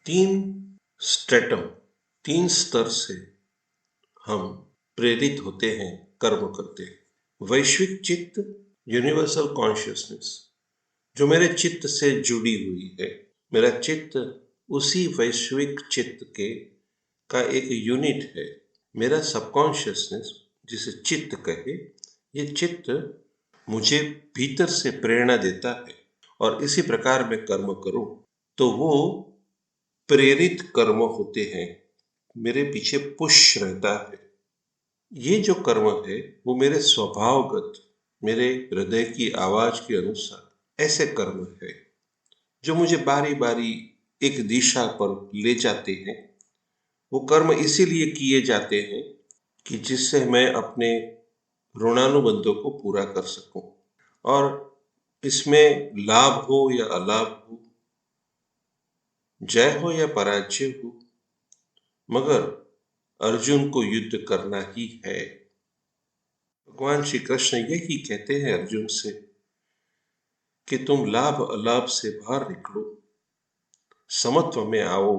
तीन स्ट्रेटम, तीन स्तर से हम प्रेरित होते हैं, कर्म करते हैं। वैश्विक चित्त, यूनिवर्सल कॉन्शियसनेस, जो मेरे चित्त से जुड़ी हुई है। मेरा चित्त उसी वैश्विक चित्त के का एक यूनिट है। मेरा सबकॉन्शियसनेस, जिसे चित्त कहे, ये चित्त मुझे भीतर से प्रेरणा देता है और इसी प्रकार मैं कर्म करूं तो वो प्रेरित कर्म होते हैं, मेरे पीछे पुश रहता है। ये जो कर्म है वो मेरे स्वभावगत, मेरे हृदय की आवाज के अनुसार ऐसे कर्म है जो मुझे बारी बारी एक दिशा पर ले जाते हैं। वो कर्म इसीलिए किए जाते हैं कि जिससे मैं अपने ऋणानुबंधों को पूरा कर सकूं, और इसमें लाभ हो या अलाभ हो, जय हो या पराजय हो, मगर अर्जुन को युद्ध करना ही है। भगवान श्री कृष्ण यही कहते हैं अर्जुन से कि तुम लाभ अलाभ से बाहर निकलो, समत्व में आओ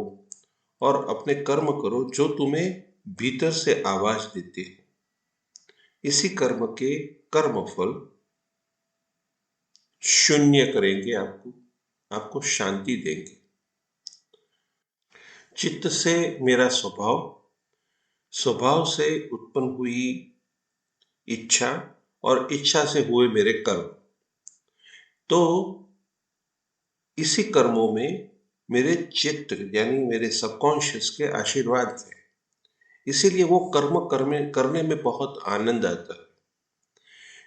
और अपने कर्म करो जो तुम्हें भीतर से आवाज देते हैं। इसी कर्म के कर्मफल शून्य करेंगे, आपको शांति देंगे। चित्त से मेरा स्वभाव, स्वभाव से उत्पन्न हुई इच्छा और इच्छा से हुए मेरे कर्म, तो इसी कर्मों में मेरे चित्त यानी मेरे सबकॉन्शियस के आशीर्वाद है। इसीलिए वो कर्म करने में बहुत आनंद आता है।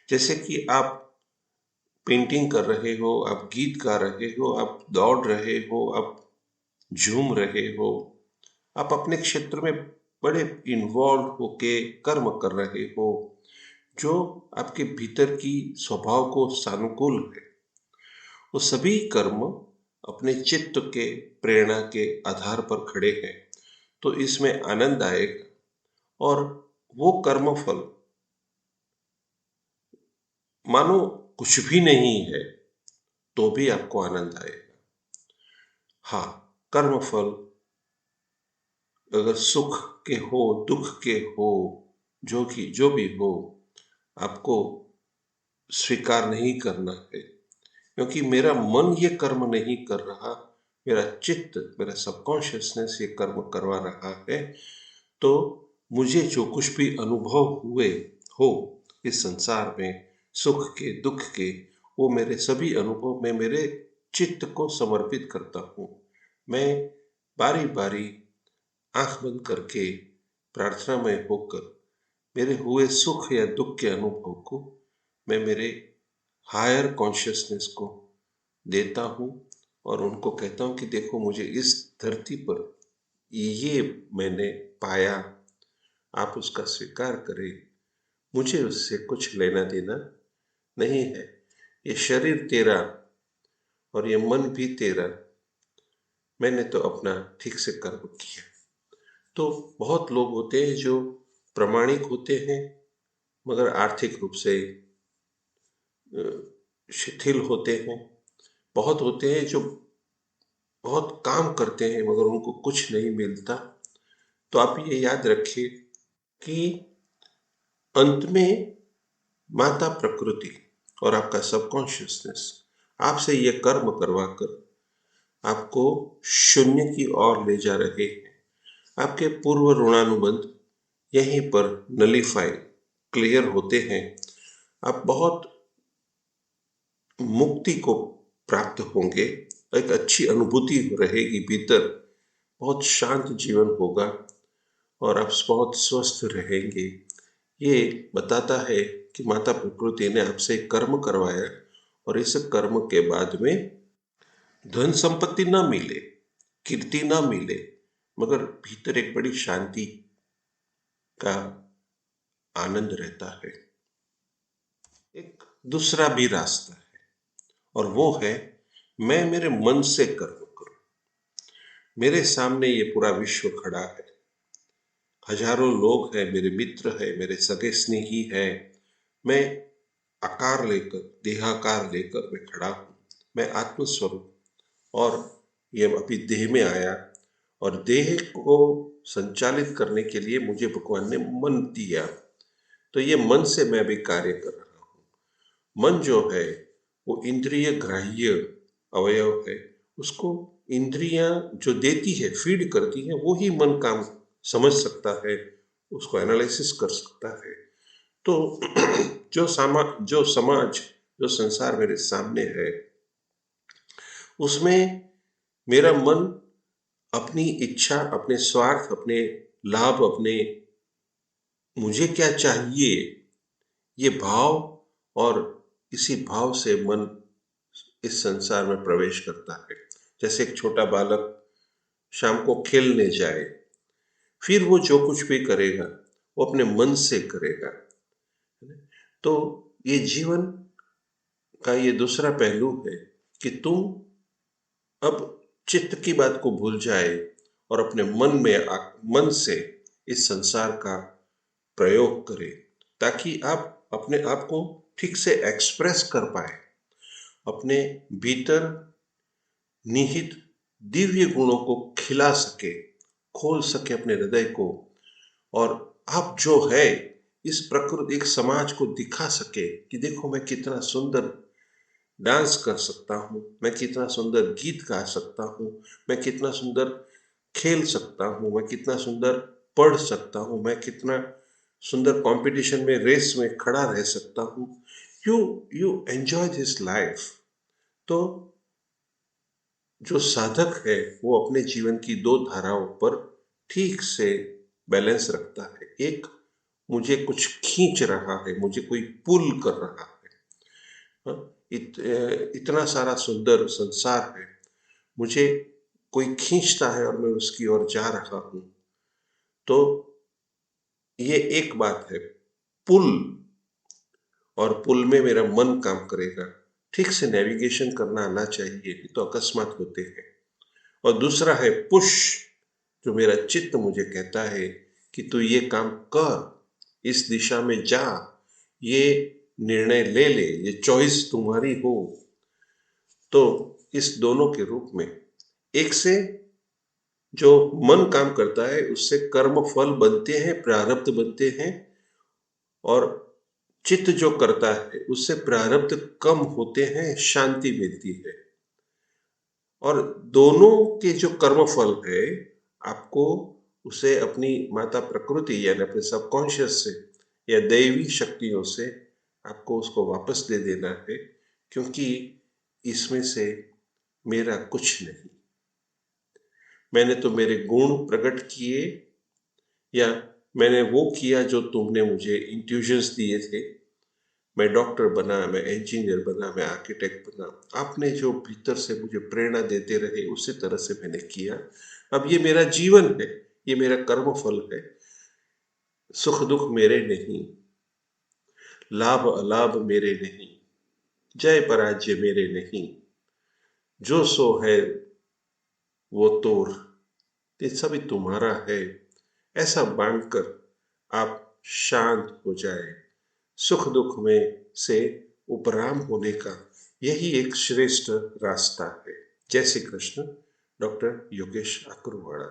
जैसे कि आप पेंटिंग कर रहे हो, आप गीत गा रहे हो, आप दौड़ रहे हो, आप झूम रहे हो, आप अपने क्षेत्र में बड़े इन्वॉल्व होके कर्म कर रहे हो जो आपके भीतर की स्वभाव को सानुकूल है। वो सभी कर्म अपने चित्त के प्रेरणा के आधार पर खड़े हैं, तो इसमें आनंद आएगा। और वो कर्मफल मानो कुछ भी नहीं है तो भी आपको आनंद आएगा। हाँ, कर्मफल अगर सुख के हो, दुख के हो, जो भी हो, आपको स्वीकार नहीं करना है, क्योंकि मेरा मन ये कर्म नहीं कर रहा, मेरा चित्त, मेरा सबकॉन्शियसनेस ये कर्म करवा रहा है। तो मुझे जो कुछ भी अनुभव हुए हो इस संसार में, सुख के दुख के, वो मेरे सभी अनुभव में मेरे चित्त को समर्पित करता हूँ। मैं बारी बारी आंख बंद करके प्रार्थना में होकर मेरे हुए सुख या दुख के अनुभव को मैं मेरे हायर कॉन्शियसनेस को देता हूँ और उनको कहता हूँ कि देखो, मुझे इस धरती पर ये मैंने पाया, आप उसका स्वीकार करें। मुझे उससे कुछ लेना देना नहीं है। ये शरीर तेरा और ये मन भी तेरा, मैंने तो अपना ठीक से कर्म किया। तो बहुत लोग होते हैं जो प्रामाणिक होते हैं मगर आर्थिक रूप से शिथिल होते हैं। बहुत होते हैं जो बहुत काम करते हैं मगर उनको कुछ नहीं मिलता। तो आप ये याद रखिए कि अंत में माता प्रकृति और आपका सबकॉन्शियसनेस आपसे ये कर्म करवाकर आपको शून्य की ओर ले जा रहे हैं। आपके पूर्व ऋणानुबंध यहीं पर नलीफाई, क्लियर होते हैं। आप बहुत मुक्ति को प्राप्त होंगे, एक अच्छी अनुभूति रहेगी भीतर, बहुत शांत जीवन होगा और आप बहुत स्वस्थ रहेंगे। ये बताता है कि माता प्रकृति ने आपसे कर्म करवाया और इस कर्म के बाद में धन संपत्ति ना मिले, कीर्ति ना मिले, मगर भीतर एक बड़ी शांति का आनंद रहता है। एक दूसरा भी रास्ता है और वो है मैं मेरे मन से कर्म करूं। मेरे सामने ये पूरा विश्व खड़ा है, हजारों लोग हैं, मेरे मित्र हैं, मेरे सगे स्नेही हैं। मैं आकार लेकर, देहाकार लेकर मैं खड़ा हूं। मैं आत्मस्वरूप और ये अभी देह में आया और देह को संचालित करने के लिए मुझे भगवान ने मन दिया। तो ये मन से मैं भी कार्य कर रहा हूँ। मन जो है वो इंद्रिय ग्राह्य अवयव है, उसको इंद्रियां जो देती है, फीड करती है, वो ही मन काम समझ सकता है, उसको एनालिसिस कर सकता है। तो जो समाज, जो संसार मेरे सामने है, उसमें मेरा मन अपनी इच्छा, अपने स्वार्थ, अपने लाभ, अपने मुझे क्या चाहिए, ये भाव, और इसी भाव से मन इस संसार में प्रवेश करता है। जैसे एक छोटा बालक शाम को खेलने जाए, फिर वो जो कुछ भी करेगा वो अपने मन से करेगा। तो ये जीवन का ये दूसरा पहलू है कि तुम अब चित्त की बात को भूल जाए और अपने मन से इस संसार का प्रयोग करें, ताकि आप अपने आप को ठीक से एक्सप्रेस कर पाए, अपने भीतर निहित दिव्य गुणों को खिला सके, खोल सके अपने हृदय को, और आप जो है इस प्रकृति, एक समाज को दिखा सके कि देखो मैं कितना सुंदर डांस कर सकता हूँ, मैं कितना सुंदर गीत गा सकता हूँ, मैं कितना सुंदर खेल सकता हूँ, मैं कितना सुंदर पढ़ सकता हूँ, मैं कितना सुंदर कंपटीशन में, रेस में खड़ा रह सकता हूँ। You you enjoy this life. तो जो साधक है वो अपने जीवन की दो धाराओं पर ठीक से बैलेंस रखता है। एक, मुझे कुछ खींच रहा है, मुझे कोई पुल कर रहा है, हाँ? इतना सारा सुंदर संसार है, मुझे कोई खींचता है और मैं उसकी ओर जा रहा हूं। तो ये एक बात है, पुल, और पुल में मेरा मन काम करेगा। ठीक से नेविगेशन करना आना चाहिए, तो अकस्मात होते हैं। और दूसरा है पुश, जो मेरा चित्त मुझे कहता है कि तू ये काम कर, इस दिशा में जा, ये निर्णय ले ले, ये चॉइस तुम्हारी हो। तो इस दोनों के रूप में, एक से जो मन काम करता है उससे कर्म फल बनते हैं, प्रारब्ध बनते हैं, और चित्त जो करता है उससे प्रारब्ध कम होते हैं, शांति मिलती है। और दोनों के जो कर्म फल है, आपको उसे अपनी माता प्रकृति यानी अपने सबकॉन्शियस से या दैवी शक्तियों से आपको उसको वापस दे देना है, क्योंकि इसमें से मेरा कुछ नहीं। मैंने तो मेरे गुण प्रकट किए, या मैंने वो किया जो तुमने मुझे इंट्यूशंस दिए थे। मैं डॉक्टर बना, मैं इंजीनियर बना, मैं आर्किटेक्ट बना, आपने जो भीतर से मुझे प्रेरणा देते रहे उसी तरह से मैंने किया। अब ये मेरा जीवन है, ये मेरा कर्म फल है। सुख दुख मेरे नहीं, लाभ अलाभ मेरे नहीं, जय पराजय मेरे नहीं, जो सो है वो तोर, ये सभी तुम्हारा है। ऐसा मानकर आप शांत हो जाए, सुख दुख में से उपराम होने का यही एक श्रेष्ठ रास्ता है। जय श्री कृष्ण। डॉक्टर योगेश अग्रवाल।